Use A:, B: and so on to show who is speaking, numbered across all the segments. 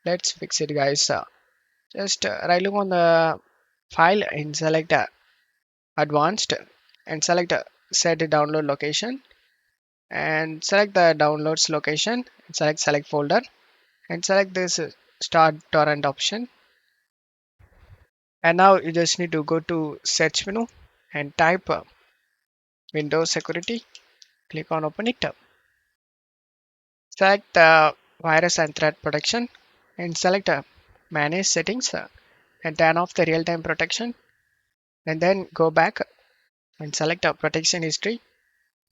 A: Let's fix it, guys. Just right click on the file and select advanced and select set the download location and select the downloads location and select folder and select this start torrent option. And now you just need to go to search menu and type Windows security. Click on open it. Select virus and threat protection and select manage settings and turn off the real-time protection and then go back and select protection history.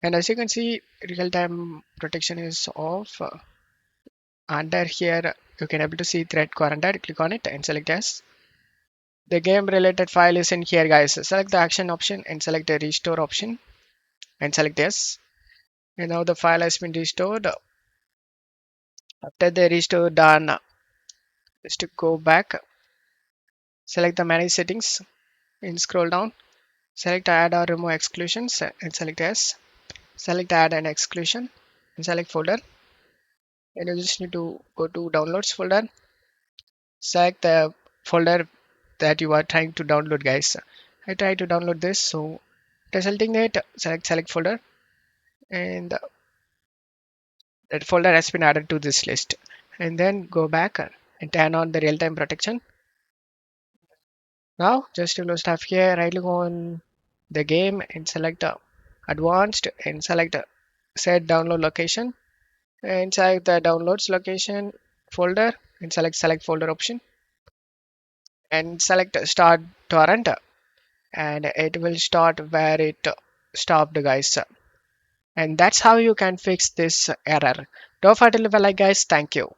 A: And as you can see, real-time protection is off. Under here, you can able to see threat quarantine. Click on it and select yes. The game related file is in here, guys. Select the action option and select the restore option and select yes. And now the file has been restored. After the restore done, just to go back, select the manage settings and scroll down. Select add or remove exclusions and select yes. Select add an exclusion and select folder. And you just need to go to downloads folder. Select the folder that you are trying to download, guys. I try to download this, so resulting it select folder and that folder has been added to this list. And then go back and turn on the real-time protection. Now just to close stuff here, right click on the game and select advanced and select set download location and select the downloads location folder and select folder option and select start torrent and it will start where it stopped, guys. And that's how you can fix this error. Don't forget to leave a like, guys. Thank you.